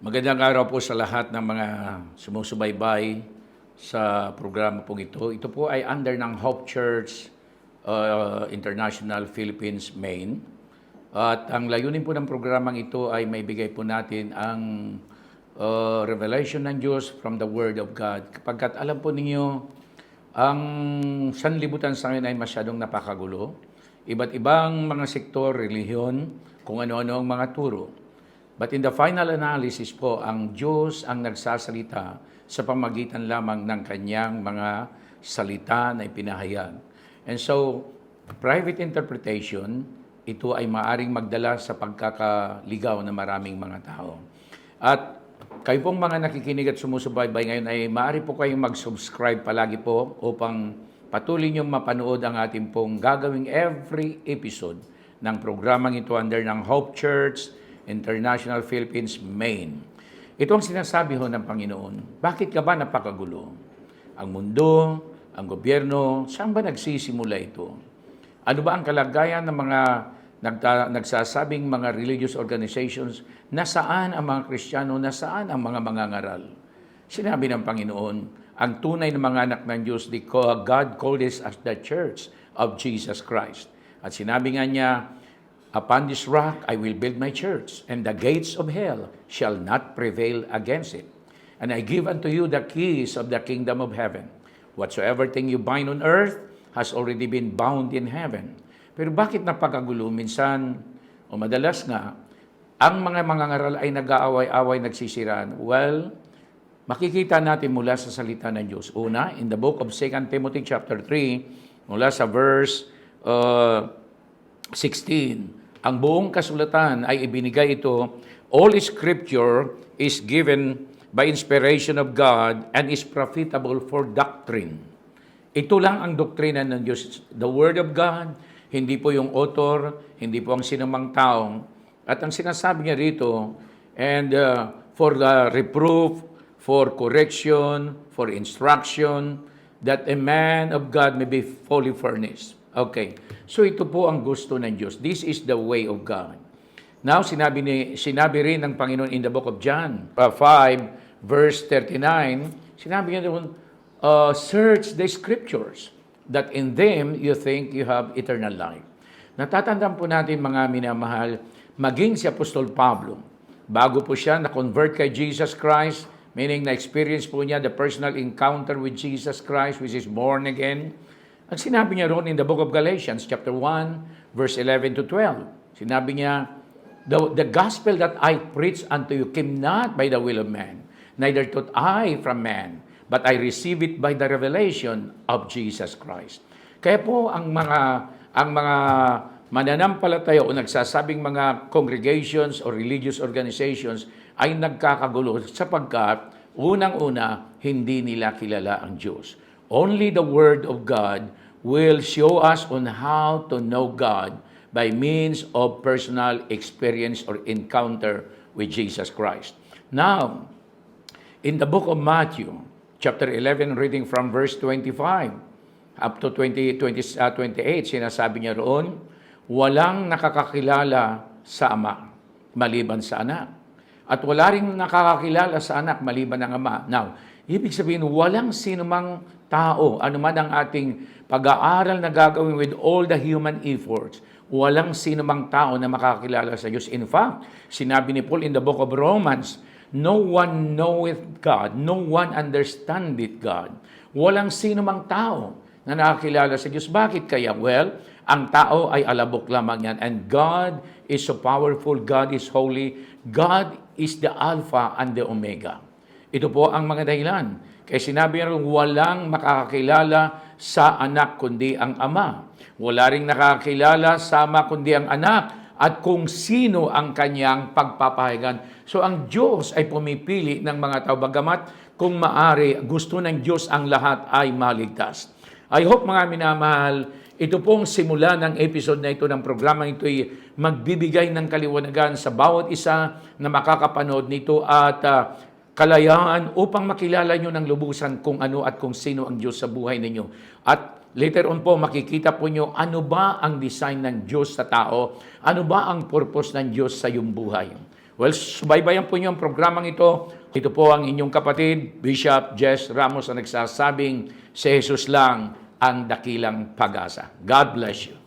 Magandang araw po sa lahat ng mga sumusubaybay sa programa pong ito. Ito po ay under ng Hope Church International Philippines, Maine. At ang layunin po ng programang ito ay maibigay po natin ang revelation ng Diyos from the Word of God. Kapagkat alam po ninyo, ang sanlibutan sa akin ay masyadong napakagulo. Iba't ibang mga sektor, relihiyon, kung ano-ano ang mga turo. But in the final analysis po, ang Diyos ang nagsasalita sa pamagitan lamang ng kanyang mga salita na ipinahayag. And so, private interpretation, ito ay maaring magdala sa pagkakaligaw ng maraming mga tao. At kayo pong mga nakikinig at sumusubaybay ngayon ay maaari po kayong mag-subscribe palagi po upang patuloy niyong mapanood ang ating pong gagawing every episode ng programang ito under ng Hope Church International Philippines, Maine. Ito ang sinasabi ho ng Panginoon. Bakit ka ba napakagulo? Ang mundo, ang gobyerno, saan ba nagsisimula ito? Ano ba ang kalagayan ng mga nagsasabing mga religious organizations? Nasaan ang mga Kristiyano? Nasaan ang mga mangangaral? Sinabi ng Panginoon, ang tunay na mga anak ng Diyos, God called us as the Church of Jesus Christ. At sinabi nga niya, upon this rock I will build my church, and the gates of hell shall not prevail against it. And I give unto you the keys of the kingdom of heaven. Whatsoever thing you bind on earth has already been bound in heaven. Pero bakit napakagulo? Minsan, o madalas nga, ang mga mangangaral ay nag-aaway-away, nagsisiraan. Well, makikita natin mula sa salita ng Diyos. Una, in the book of 2 Timothy chapter 3, mula sa verse 16, ang buong kasulatan ay ibinigay ito, all Scripture is given by inspiration of God and is profitable for doctrine. Ito lang ang doktrina ng Diyos. The Word of God, hindi po yung author, hindi po ang sinumang taong. At ang sinasabi niya rito, and for the reproof, for correction, for instruction, that a man of God may be fully furnished. Okay. So ito po ang gusto ng Diyos. This is the way of God. Now, sinabi rin ng Panginoon in the book of John 5, verse 39, sinabi niya doon, search the scriptures, that in them you think you have eternal life. Natatandaan po natin, mga minamahal, maging si Apostol Pablo, bago po siya na-convert kay Jesus Christ, meaning na-experience po niya the personal encounter with Jesus Christ, which is born again. Ang sinabi niya roon in the book of Galatians, chapter 1, verse 11 to 12. Sinabi niya, the gospel that I preach unto you came not by the will of man, neither taught I from man, but I receive it by the revelation of Jesus Christ. Kaya po ang mga mananampalataya o nagsasabing mga congregations or religious organizations ay nagkakagulo sapagkat unang-una hindi nila kilala ang Diyos. Only the Word of God will show us on how to know God by means of personal experience or encounter with Jesus Christ. Now, in the book of Matthew, chapter 11, reading from verse 25 up to 28, sinasabi niya roon, walang nakakakilala sa Ama maliban sa Anak. At wala rin nakakakilala sa Anak maliban ng Ama. Now, ibig sabihin, walang sinumang tao, anuman ang ating pag-aaral na gagawin with all the human efforts, walang sinumang tao na makakilala sa Diyos. In fact, sinabi ni Paul in the book of Romans, no one knoweth God, no one understandeth God. Walang sinumang tao na nakakilala sa Diyos. Bakit kaya? Well, ang tao ay alabok lamang yan. And God is so powerful, God is holy, God is the Alpha and the Omega. Ito po ang mga dahilan. Kaya sinabi niya rin, walang makakakilala sa anak kundi ang Ama. Wala rin nakakakilala sa Ama kundi ang anak at kung sino ang kanyang pagpapahayagan. So ang Diyos ay pumipili ng mga tao. Bagamat kung maari, gusto ng Diyos ang lahat ay maligtas. I hope mga minamahal, ito pong simula ng episode na ito ng programa ito ay magbibigay ng kaliwanagan sa bawat isa na makakapanood nito at kalayaan upang makilala nyo ng lubusan kung ano at kung sino ang Diyos sa buhay ninyo. At later on po, makikita po nyo ano ba ang design ng Diyos sa tao, ano ba ang purpose ng Diyos sa iyong buhay. Well, subaybayan po niyo ang programang ito. Ito po ang inyong kapatid, Bishop Jess Ramos, na nagsasabing si Jesus lang ang dakilang pag-asa. God bless you.